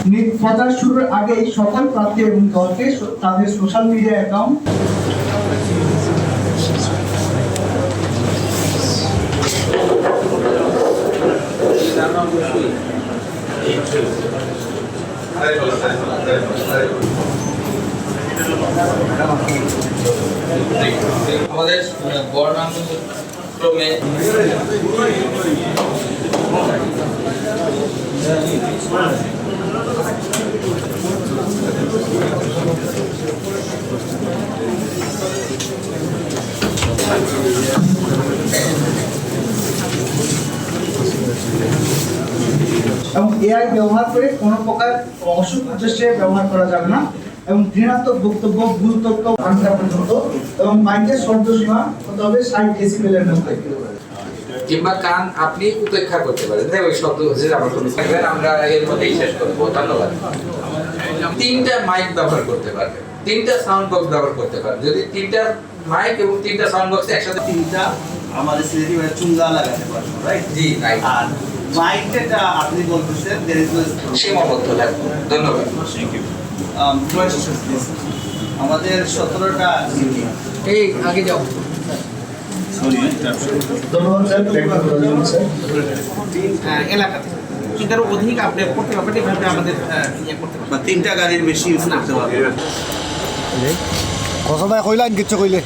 প্রচার শুরুর আগেই সকল প্রার্থী এবং দলকে তাদের সোশ্যাল মিডিয়া অ্যাকাউন্ট আমাদের বর্ণানুক্রমে এবং এআই ব্যবহার করে কোনো প্রকার অসুখ উদ্দেশ্যে ব্যবহার করা যাবে না এবং ঘৃণাত্মক বক্তব্য ভুল তথ্য ঘন্টা পর্যন্ত এবং মাইকের শব্দ সীমা হতে হবে 60 ডেসিবেলের মধ্যে কিংবা কান আপনি উপেক্ষা করতে পারেন। ওই শব্দ হচ্ছে আমার কোনো থাকবেন, আমরা এর মধ্যেই শেষ করবো। ধন্যবাদ। 3টা মাইক ব্যবহার করতে পারবেন, 3টা সাউন্ড বক্স ব্যবহার করতে পারবেন। যদি 3টা মাইক এবং 3টা সাউন্ড বক্স একসাথে 3টা আমাদের সিলেটি ভাষায় চুঙ্গা লাগাতে পারবো, রাইট? জি নাই, আর মাইকটা আপনি বলতেছেন there is no সীমাবদ্ধ থাকবে। ধন্যবাদ। Thank you. questions please. আমাদের 17টা এই আগে যাও। ধন্যবাদ স্যার। এলাকাতে তিনটার অধিক আপনি করতে পারবেন, এভাবে আমাদের ইয়ে করতে পারবেন। 3টা গাড়ির বেশি ইউজ করতে পারবে। কথা কইলা কিচ্ছু কইলে